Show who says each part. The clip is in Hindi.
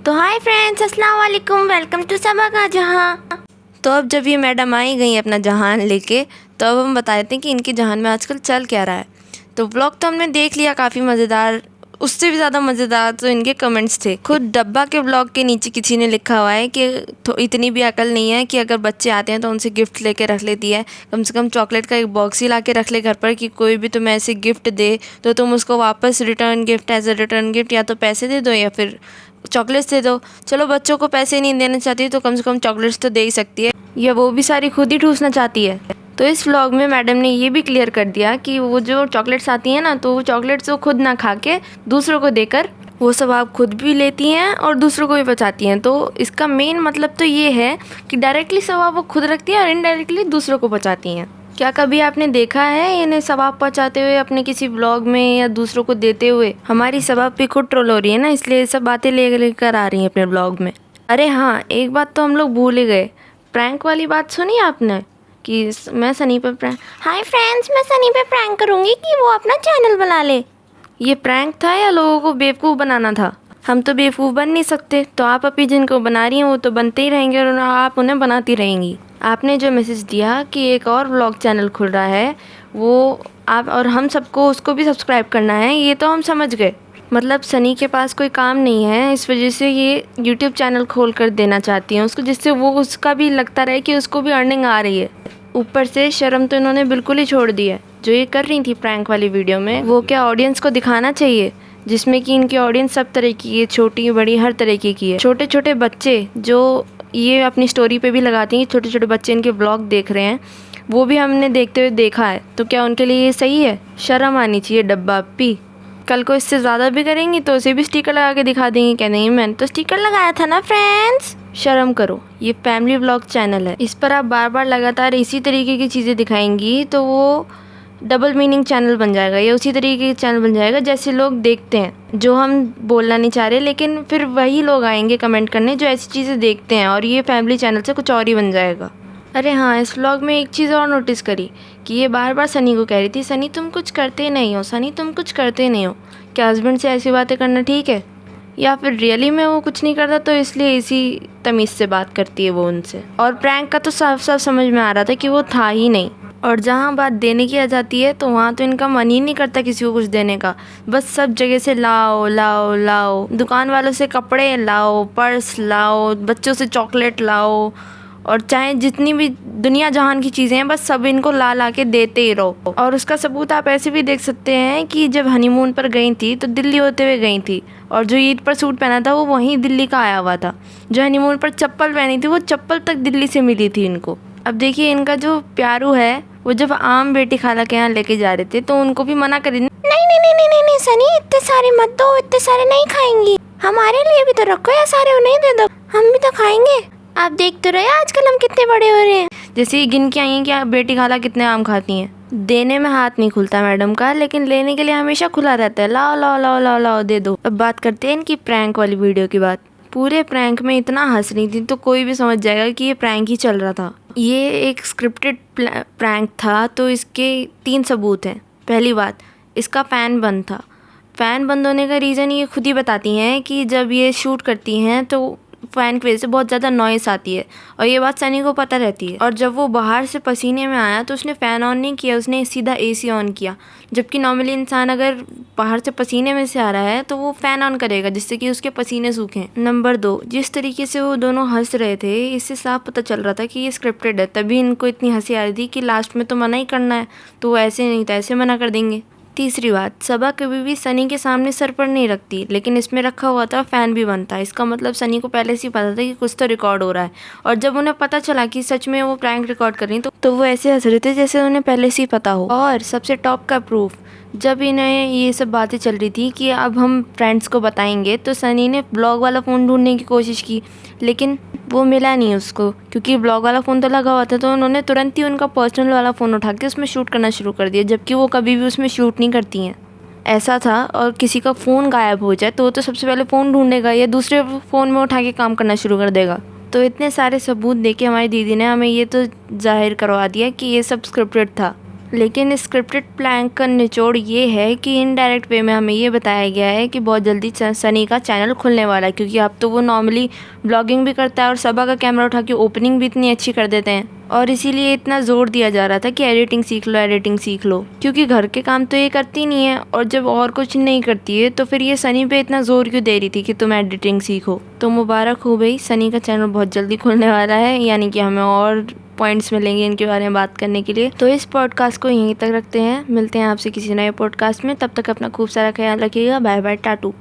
Speaker 1: तो हाय फ्रेंड्स, अस्सलाम वालेकुम, वेलकम टू सबा का जहां। तो अब जब ये मैडम आई गई अपना जहान लेके, तो अब हम बता देते हैं कि इनके जहान में आजकल चल क्या रहा है। तो व्लॉग तो हमने देख लिया, काफ़ी मज़ेदार। उससे भी ज़्यादा मज़ेदार तो इनके कमेंट्स थे। खुद डब्बा के व्लॉग के नीचे किसी ने लिखा हुआ है कि तो इतनी भी अकल नहीं है कि अगर बच्चे आते हैं तो उनसे गिफ्ट लेके रख लेती है। कम से कम चॉकलेट का एक बॉक्स ही ला के रख ले घर पर कि कोई भी तुम्हें ऐसे गिफ्ट दे तो तुम उसको वापस return gift as a return gift या तो पैसे दे दो या फिर चॉकलेट्स दे दो। चलो बच्चों को पैसे नहीं देना चाहती तो कम से कम चॉकलेट्स तो दे ही सकती है, या वो भी सारी खुद ही ठूसना चाहती है। तो इस व्लॉग में मैडम ने ये भी क्लियर कर दिया कि वो जो चॉकलेट्स आती हैं ना, तो वो चॉकलेट्स वो खुद ना खा के दूसरों को देकर वो सब आप खुद भी लेती हैं और दूसरों को भी बचाती हैं। तो इसका मेन मतलब तो ये है कि डायरेक्टली सवाब वो खुद रखती हैं और इनडायरेक्टली दूसरों को बचाती हैं। क्या कभी आपने देखा है इन्हें सवाब पहुंचाते हुए अपने किसी व्लॉग में या दूसरों को देते हुए? हमारी सवाब भी खुद ट्रोल हो रही है ना, इसलिए ये सब बातें लेकर आ रही हैं अपने व्लॉग में। अरे हाँ, एक बात तो हम लोग भूल ही गए, प्रैंक वाली बात सुनी आपने कि मैं सनी पे प्रैंक, हाय फ्रेंड्स मैं सनी पे प्रैंक करूँगी कि वो अपना चैनल बना ले। ये प्रैंक था या लोगों को बेवकूफ़ बनाना था? हम तो बेवकूफ़ बन नहीं सकते, तो आप अभी जिनको बना रही हैं वो तो बनते ही रहेंगे और आप उन्हें बनाती रहेंगी। आपने जो मैसेज दिया कि एक और व्लॉग चैनल खुल रहा है, वो आप और हम सबको उसको भी सब्सक्राइब करना है, ये तो हम समझ गए। मतलब सनी के पास कोई काम नहीं है, इस वजह से ये यूट्यूब चैनल खोल कर देना चाहती हैं उसको, जिससे वो उसका भी लगता रहे कि उसको भी अर्निंग आ रही है। ऊपर से शर्म तो इन्होंने बिल्कुल ही छोड़ दी है। जो ये कर रही थी प्रैंक वाली वीडियो में, वो क्या ऑडियंस को दिखाना चाहिए, जिसमें कि इनकी ऑडियंस सब तरह की है, छोटी बड़ी हर तरीके की है। छोटे छोटे बच्चे जो ये अपनी स्टोरी पे भी लगाती हैं, छोटे छोटे बच्चे इनके ब्लॉग देख रहे हैं, वो भी हमने देखते हुए देखा है। तो क्या उनके लिए ये सही है? शर्म आनी चाहिए डब्बा पी। कल को इससे ज़्यादा भी करेंगी तो उसे भी स्टिकर लगा के दिखा देंगी, कह देंगी मैंने तो स्टिकर लगाया था ना फ्रेंड्स। शर्म करो, ये फैमिली व्लॉग चैनल है, इस पर आप बार बार लगातार इसी तरीके की चीज़ें दिखाएंगी तो वो डबल मीनिंग चैनल बन जाएगा, या उसी तरीके का चैनल बन जाएगा जैसे लोग देखते हैं, जो हम बोलना नहीं चाह रहे, लेकिन फिर वही लोग आएंगे कमेंट करने जो ऐसी चीज़ें देखते हैं, और ये फैमिली चैनल से कुछ और ही बन जाएगा। अरे हाँ, इस व्लॉग में एक चीज़ और नोटिस करी कि ये बार बार सनी को कह रही थी, सनी तुम कुछ करते नहीं हो, सनी तुम कुछ करते नहीं हो। क्या हस्बैंड से ऐसी बातें करना ठीक है? या फिर रियली में वो कुछ नहीं करता तो इसलिए इसी तमीज़ से बात करती है वो उनसे? और प्रैंक का तो साफ साफ समझ में आ रहा था कि वो था ही नहीं। और जहाँ बात देने की आ जाती है तो वहाँ तो इनका मन ही नहीं करता किसी को कुछ देने का। बस सब जगह से लाओ लाओ लाओ, दुकान वालों से कपड़े लाओ, पर्स लाओ, बच्चों से चॉकलेट लाओ, और चाहे जितनी भी दुनिया जहान की चीज़ें हैं बस सब इनको ला ला के देते ही रहो। और उसका सबूत आप ऐसे भी देख सकते हैं कि जब हनीमून पर गई थी तो दिल्ली होते हुए गई थी, और जो ईद पर सूट पहना था वो वहीं दिल्ली का आया हुआ था। जो हनीमून पर चप्पल पहनी थी वो चप्पल तक दिल्ली से मिली थी इनको। अब देखिए इनका जो प्यारू है, वो जब आम बेटी खाला के यहाँ लेके जा रहे थे तो उनको भी मना कर, नहीं नहीं नहीं नहीं नहीं सनी इतने सारे मत दो, इतने सारे नहीं खाएंगी, हमारे लिए भी तो रखो, या सारे उन्हें दे दो, हम भी तो खाएंगे। आप देख तो रहे आजकल हम कितने बड़े हो रहे हैं। जैसे ही गिन के आई हैं कि आप बेटी खाला कितने आम खाती हैं। देने में हाथ नहीं खुलता मैडम का, लेकिन लेने के लिए हमेशा खुला रहता है, लाओ लाओ लाओ लाओ लाओ दे दो। अब बात करते हैं इनकी प्रैंक वाली वीडियो की बात। पूरे प्रैंक में इतना हंस रही थी तो कोई भी समझ जाएगा कि ये प्रैंक ही चल रहा था। ये एक स्क्रिप्टेड प्रैंक था, तो इसके 3 सबूत हैं। पहली बात, इसका फ़ैन बंद था। फ़ैन बंद होने का रीज़न ये खुद ही बताती हैं कि जब ये शूट करती हैं तो फ़ैन की वजह से बहुत ज़्यादा नॉइस आती है, और ये बात सनी को पता रहती है। और जब वो बाहर से पसीने में आया तो उसने फ़ैन ऑन नहीं किया, उसने सीधा एसी ऑन किया। जबकि नॉर्मली इंसान अगर बाहर से पसीने में से आ रहा है तो वो फ़ैन ऑन करेगा जिससे कि उसके पसीने सूखें। नंबर 2, जिस तरीके से वो दोनों हंस रहे थे इससे साफ पता चल रहा था कि ये स्क्रिप्टेड है, तभी इनको इतनी हंसी आ रही थी कि लास्ट में तो मना ही करना है, तो वो ऐसे नहीं तो ऐसे मना कर देंगे। तीसरी बात, सबा कभी भी सनी के सामने सर पर नहीं रखती, लेकिन इसमें रखा हुआ था, फ़ैन भी बंद था। इसका मतलब सनी को पहले से ही पता था कि कुछ तो रिकॉर्ड हो रहा है, और जब उन्हें पता चला कि सच में वो प्रैंक रिकॉर्ड कर रही तो वो ऐसे हंस रहे थे जैसे उन्हें पहले से ही पता हो। और सबसे टॉप का प्रूफ, जब इन्हें ये सब बातें चल रही थी कि अब हम फ्रेंड्स को बताएंगे, तो सनी ने ब्लॉग वाला फ़ोन ढूंढने की कोशिश की, लेकिन वो मिला नहीं उसको, क्योंकि ब्लॉग वाला फ़ोन तो लगा हुआ था। तो उन्होंने तुरंत ही उनका पर्सनल वाला फ़ोन उठा के उसमें शूट करना शुरू कर दिया, जबकि वो कभी भी उसमें शूट नहीं करती हैं। ऐसा था, और किसी का फ़ोन गायब हो जाए तो वो तो सबसे पहले फ़ोन ढूंढेगा या दूसरे फ़ोन में उठा के काम करना शुरू कर देगा। तो इतने सारे सबूत देके हमारी दीदी ने हमें ये तो जाहिर करवा दिया कि ये सब स्क्रिप्टेड था। लेकिन स्क्रिप्टेड प्लान का निचोड़ ये है कि इनडायरेक्ट वे में हमें ये बताया गया है कि बहुत जल्दी सनी का चैनल खुलने वाला है, क्योंकि अब तो वो नॉर्मली ब्लॉगिंग भी करता है और सबा का कैमरा उठा के ओपनिंग भी इतनी अच्छी कर देते हैं। और इसीलिए इतना ज़ोर दिया जा रहा था कि एडिटिंग सीख लो, क्योंकि घर के काम तो ये करती नहीं है और जब और कुछ नहीं करती है तो फिर ये सनी पे इतना ज़ोर क्यों दे रही थी कि तुम एडिटिंग सीखो। तो मुबारक हो भाई, सनी का चैनल बहुत जल्दी खुलने वाला है, यानी कि हमें और पॉइंट्स मिलेंगे इनके बारे में बात करने के लिए। तो इस पॉडकास्ट को यहीं तक रखते हैं, मिलते हैं आपसे किसी नए पॉडकास्ट में। तब तक अपना खूब सारा ख्याल रखिएगा। Bye bye, टाटू।